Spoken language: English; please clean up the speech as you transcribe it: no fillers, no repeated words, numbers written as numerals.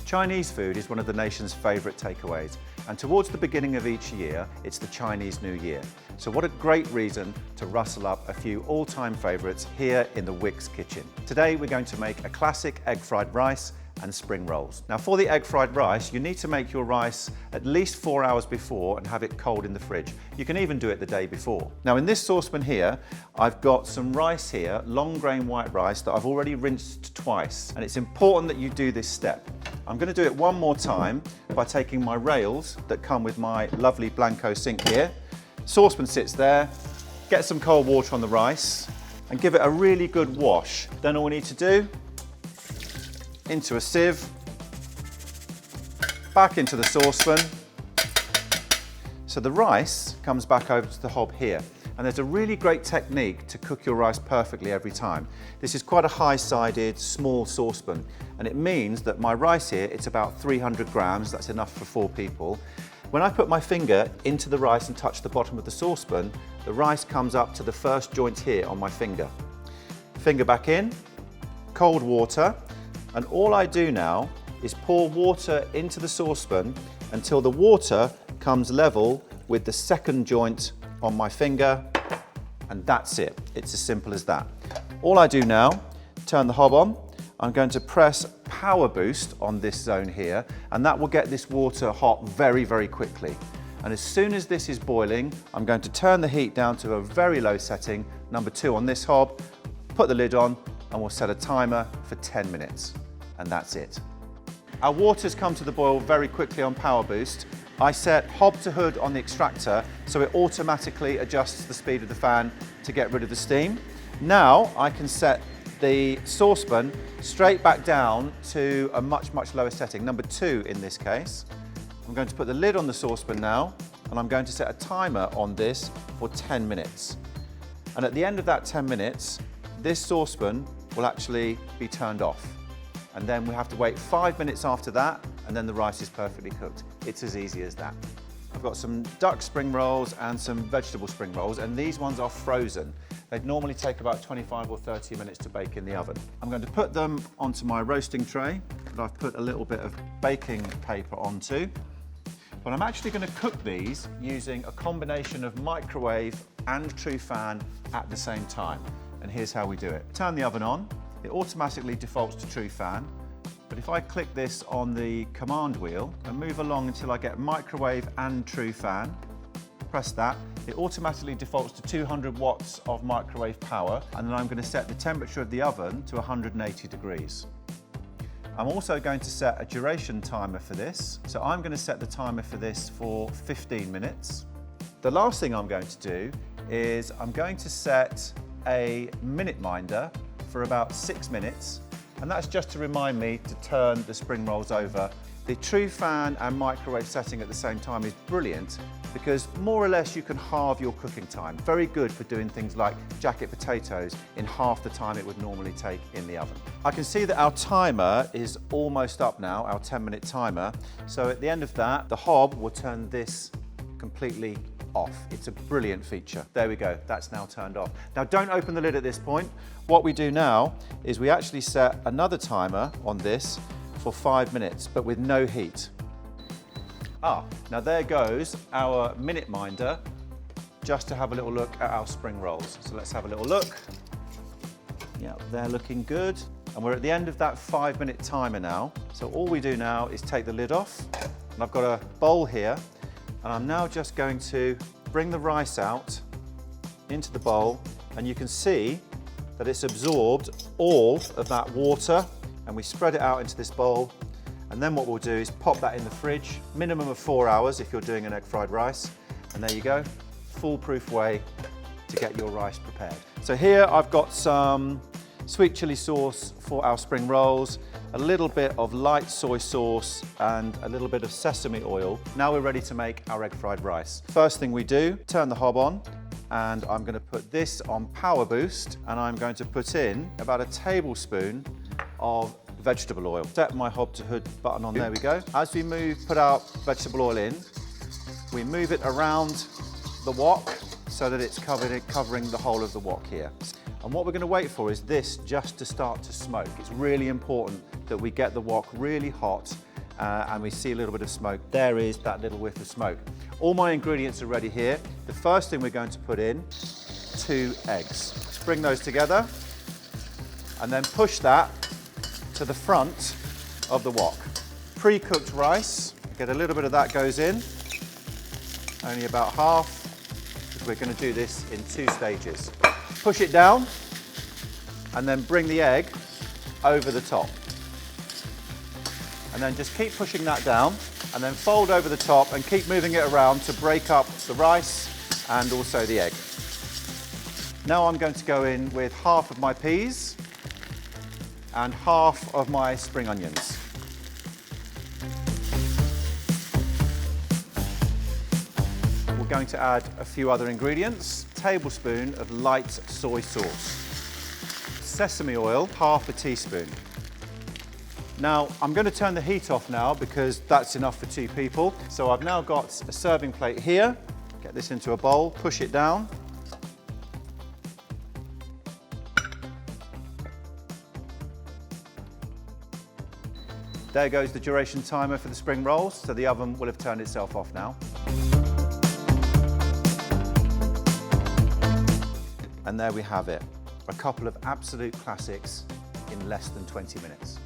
Chinese food is one of the nation's favourite takeaways, and towards the beginning of each year, it's the Chinese New Year. So what a great reason to rustle up a few all-time favourites here in the Wickes kitchen. Today we're going to make a classic egg fried rice and spring rolls. Now for the egg fried rice, you need to make your rice at least 4 hours before and have it cold in the fridge. You can even do it the day before. Now in this saucepan here, I've got some rice here, long grain white rice that I've already rinsed twice. And it's important that you do this step. I'm going to do it one more time by taking my rails that come with my lovely Blanco sink here. Saucepan sits there, get some cold water on the rice and give it a really good wash. Then all we need to do, into a sieve, back into the saucepan. So the rice comes back over to the hob here. And there's a really great technique to cook your rice perfectly every time. This is quite a high-sided, small saucepan, and it means that my rice here, it's about 300 grams, that's enough for 4 people. When I put my finger into the rice and touch the bottom of the saucepan, the rice comes up to the first joint here on my finger. Finger back in, cold water, and all I do now is pour water into the saucepan until the water comes level with the second joint on my finger, and that's it. It's as simple as that. All I do now, turn the hob on. I'm going to press power boost on this zone here, and that will get this water hot very, very quickly. And as soon as this is boiling, I'm going to turn the heat down to a very low setting, number 2 on this hob, put the lid on, and we'll set a timer for 10 minutes. And that's it. Our water's come to the boil very quickly on power boost. I set hob to hood on the extractor so it automatically adjusts the speed of the fan to get rid of the steam. Now I can set the saucepan straight back down to a much, much lower setting, number 2 in this case. I'm going to put the lid on the saucepan now, and I'm going to set a timer on this for 10 minutes. And at the end of that 10 minutes, this saucepan will actually be turned off. And then we have to wait 5 minutes after that, and then the rice is perfectly cooked. It's as easy as that. I've got some duck spring rolls and some vegetable spring rolls, and these ones are frozen. They'd normally take about 25 or 30 minutes to bake in the oven. I'm going to put them onto my roasting tray that I've put a little bit of baking paper onto. But I'm actually going to cook these using a combination of microwave and true fan at the same time. And here's how we do it. Turn the oven on. It automatically defaults to true fan, but if I click this on the command wheel and move along until I get microwave and true fan, press that, it automatically defaults to 200 watts of microwave power, and then I'm going to set the temperature of the oven to 180 degrees. I'm also going to set a duration timer for this, so I'm going to set the timer for this for 15 minutes. The last thing I'm going to do is I'm going to set a minute minder for about 6 minutes, and that's just to remind me to turn the spring rolls over. The true fan and microwave setting at the same time is brilliant because more or less you can halve your cooking time. Very good for doing things like jacket potatoes in half the time it would normally take in the oven. I can see that our timer is almost up now, our 10-minute timer. So at the end of that, the hob will turn this completely off. It's a brilliant feature. There we go, that's now turned off. Now don't open the lid at this point. What we do now is we actually set another timer on this for 5 minutes, but with no heat. Now there goes our minute minder, just to have a little look at our spring rolls. So let's have a little look. Yeah, they're looking good. And we're at the end of that 5-minute timer now. So all we do now is take the lid off, and I've got a bowl here, and I'm now just going to bring the rice out into the bowl, and you can see that it's absorbed all of that water, and we spread it out into this bowl. And then what we'll do is pop that in the fridge, minimum of 4 hours if you're doing an egg fried rice. And there you go, foolproof way to get your rice prepared. So here I've got some sweet chili sauce for our spring rolls, a little bit of light soy sauce, and a little bit of sesame oil. Now we're ready to make our egg fried rice. First thing we do, turn the hob on, and I'm going to put this on power boost, and I'm going to put in about a tablespoon of vegetable oil. Set my hob to hood button on, there we go. As we put our vegetable oil in, we move it around the wok so that it's covering the whole of the wok here. And what we're going to wait for is this just to start to smoke. It's really important that we get the wok really hot and we see a little bit of smoke. There is that little whiff of smoke. All my ingredients are ready here. The first thing we're going to put in, 2 eggs. Let's bring those together and then push that to the front of the wok. Pre-cooked rice, get a little bit of that goes in, only about half, because we're going to do this in 2 stages. Push it down and then bring the egg over the top. And then just keep pushing that down and then fold over the top and keep moving it around to break up the rice and also the egg. Now I'm going to go in with half of my peas and half of my spring onions. We're going to add a few other ingredients. Tablespoon of light soy sauce. Sesame oil, half a teaspoon. Now, I'm going to turn the heat off now because that's enough for 2 people. So I've now got a serving plate here. Get this into a bowl, push it down. There goes the duration timer for the spring rolls, so the oven will have turned itself off now. And there we have it, a couple of absolute classics in less than 20 minutes.